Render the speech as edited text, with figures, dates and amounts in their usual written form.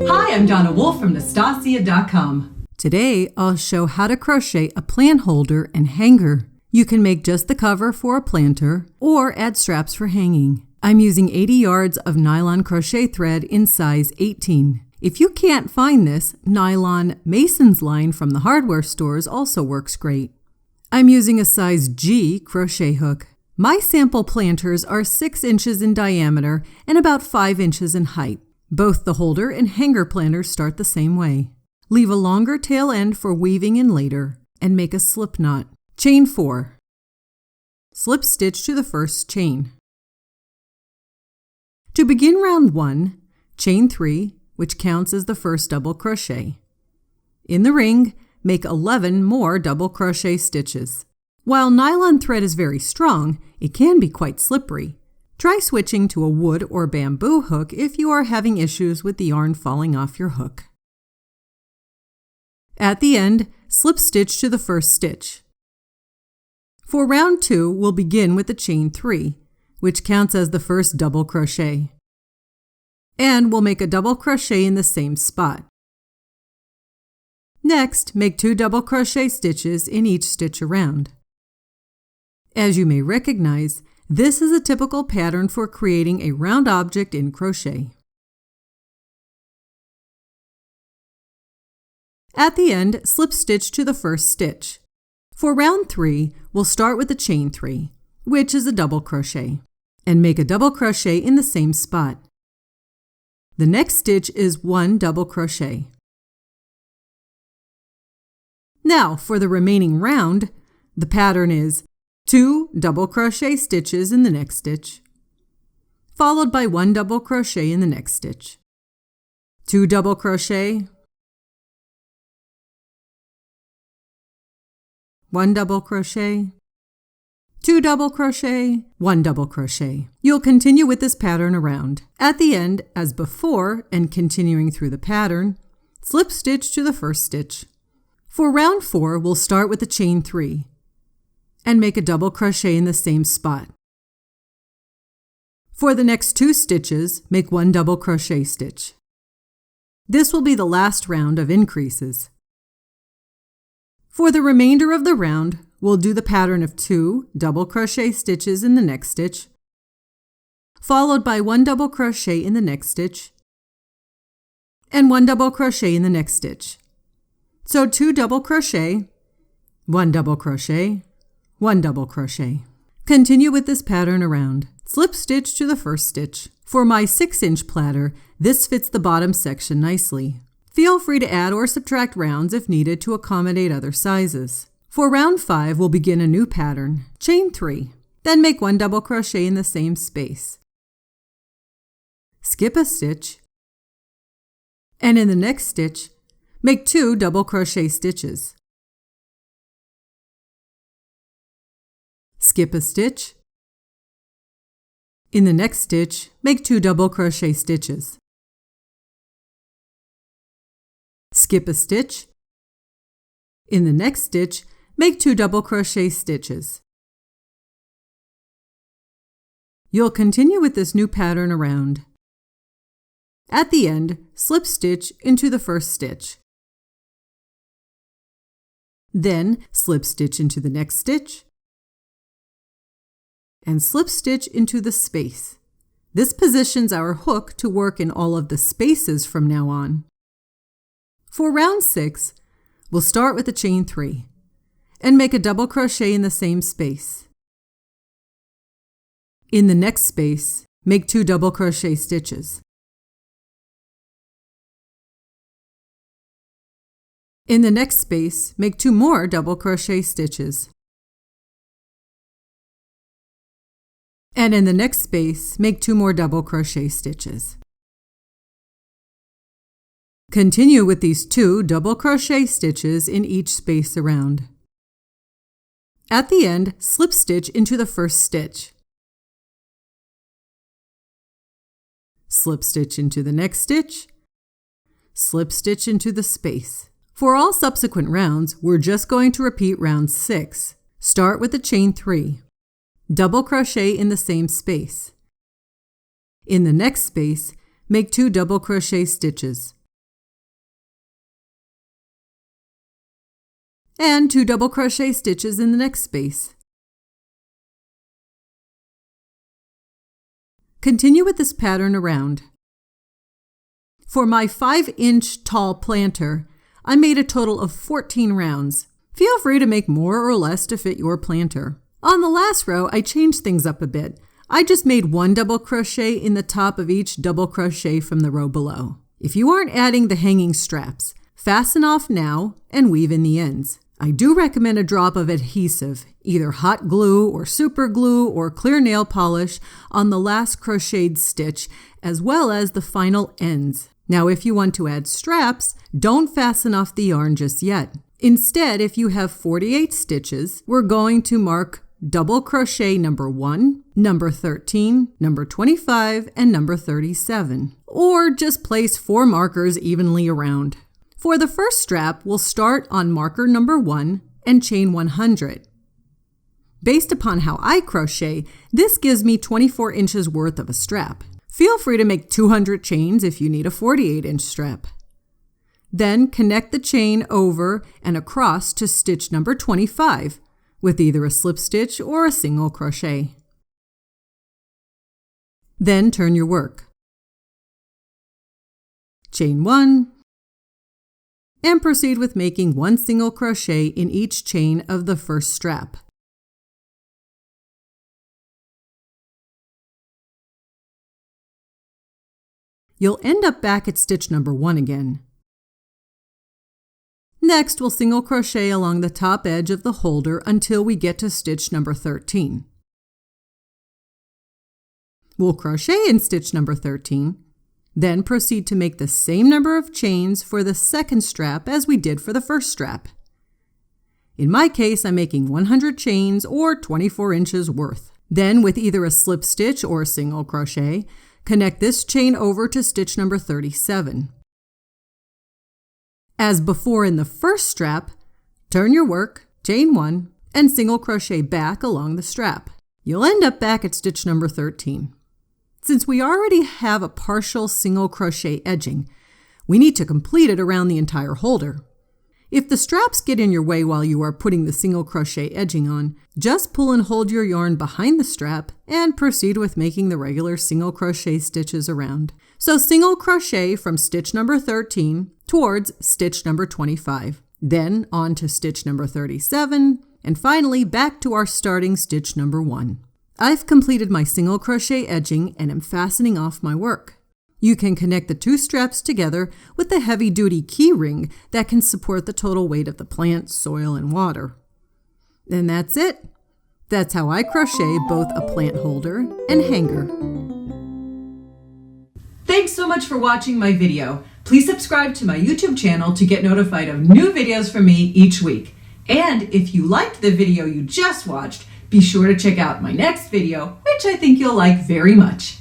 Hi, I'm Donna Wolfe from Naztazia.com. Today, I'll show how to crochet a plant holder and hanger. You can make just the cover for a planter or add straps for hanging. I'm using 80 yards of nylon crochet thread in size 18. If you can't find this, nylon Mason's line from the hardware stores also works great. I'm using a size G crochet hook. My sample planters are 6 inches in diameter and about 5 inches in height. Both the holder and hanger planters start the same way. Leave a longer tail end for weaving in later and make a slip knot. Chain 4. Slip stitch to the first chain. To begin round 1, chain 3, which counts as the first double crochet. In the ring, make 11 more double crochet stitches. While nylon thread is very strong, it can be quite slippery. Try switching to a wood or bamboo hook if you are having issues with the yarn falling off your hook. At the end, slip stitch to the first stitch. For round 2, we'll begin with the chain 3, which counts as the first double crochet. And we'll make a double crochet in the same spot. Next, make 2 double crochet stitches in each stitch around. As you may recognize, this is a typical pattern for creating a round object in crochet. At the end, slip stitch to the first stitch. For round 3, we'll start with the chain 3, which is a double crochet, and make a double crochet in the same spot. The next stitch is 1 double crochet. Now, for the remaining round, the pattern is 2 double crochet stitches in the next stitch, followed by 1 double crochet in the next stitch, 2 double crochet, 1 double crochet, 2 double crochet, 1 double crochet. You'll continue with this pattern around. At the end, as before, and continuing through the pattern, slip stitch to the first stitch. For round 4, we'll start with the chain 3 and make a double crochet in the same spot. For the next 2 stitches, make 1 double crochet stitch. This will be the last round of increases. For the remainder of the round, we'll do the pattern of 2 double crochet stitches in the next stitch, followed by 1 double crochet in the next stitch, and 1 double crochet in the next stitch. So 2 double crochet, 1 double crochet, 1 double crochet. Continue with this pattern around. Slip stitch to the first stitch. For my 6-inch platter, this fits the bottom section nicely. Feel free to add or subtract rounds if needed to accommodate other sizes. For round 5, we'll begin a new pattern. Chain 3, then make 1 double crochet in the same space. Skip a stitch, and in the next stitch, make 2 double crochet stitches. Skip a stitch. In the next stitch, make 2 double crochet stitches. Skip a stitch. In the next stitch, make 2 double crochet stitches. You'll continue with this new pattern around. At the end, slip stitch into the first stitch. Then, slip stitch into the next stitch, and slip stitch into the space. This positions our hook to work in all of the spaces from now on. For round 6, we'll start with the chain 3 and make a double crochet in the same space. In the next space, make 2 double crochet stitches. In the next space, make 2 more double crochet stitches. And in the next space, make 2 more double crochet stitches. Continue with these 2 double crochet stitches in each space around. At the end, slip stitch into the first stitch. Slip stitch into the next stitch. Slip stitch into the space. For all subsequent rounds, we're just going to repeat round 6. Start with the chain 3. Double crochet in the same space. In the next space, make 2 double crochet stitches. and 2 double crochet stitches in the next space. Continue with this pattern around. For my 5-inch tall planter, I made a total of 14 rounds. Feel free to make more or less to fit your planter. On the last row, I changed things up a bit. I just made 1 double crochet in the top of each double crochet from the row below. If you aren't adding the hanging straps, fasten off now and weave in the ends. I do recommend a drop of adhesive, either hot glue or super glue or clear nail polish on the last crocheted stitch as well as the final ends. Now if you want to add straps, don't fasten off the yarn just yet. Instead, if you have 48 stitches, we're going to mark double crochet number 1, number 13, number 25, and number 37. Or just place 4 markers evenly around. For the first strap, we'll start on marker number 1 and chain 100. Based upon how I crochet, this gives me 24 inches worth of a strap. Feel free to make 200 chains if you need a 48-inch strap. Then connect the chain over and across to stitch number 25 with either a slip stitch or a single crochet. Then turn your work. Chain 1 and proceed with making 1 single crochet in each chain of the first strap. You'll end up back at stitch number 1 again. Next, we'll single crochet along the top edge of the holder until we get to stitch number 13. We'll crochet in stitch number 13, then proceed to make the same number of chains for the second strap as we did for the first strap. In my case, I'm making 100 chains or 24 inches worth. Then, with either a slip stitch or a single crochet, connect this chain over to stitch number 37. As before in the first strap, turn your work, chain 1, and single crochet back along the strap. You'll end up back at stitch number 13. Since we already have a partial single crochet edging, we need to complete it around the entire holder. If the straps get in your way while you are putting the single crochet edging on, just pull and hold your yarn behind the strap and proceed with making the regular single crochet stitches around. So single crochet from stitch number 13 towards stitch number 25, then on to stitch number 37, and finally back to our starting stitch number 1. I've completed my single crochet edging and am fastening off my work. You can connect the 2 straps together with the heavy-duty key ring that can support the total weight of the plant, soil, and water. And that's it. That's how I crochet both a plant holder and hanger. Thanks so much for watching my video. Please subscribe to my YouTube channel to get notified of new videos from me each week. And if you liked the video you just watched, be sure to check out my next video, which I think you'll like very much.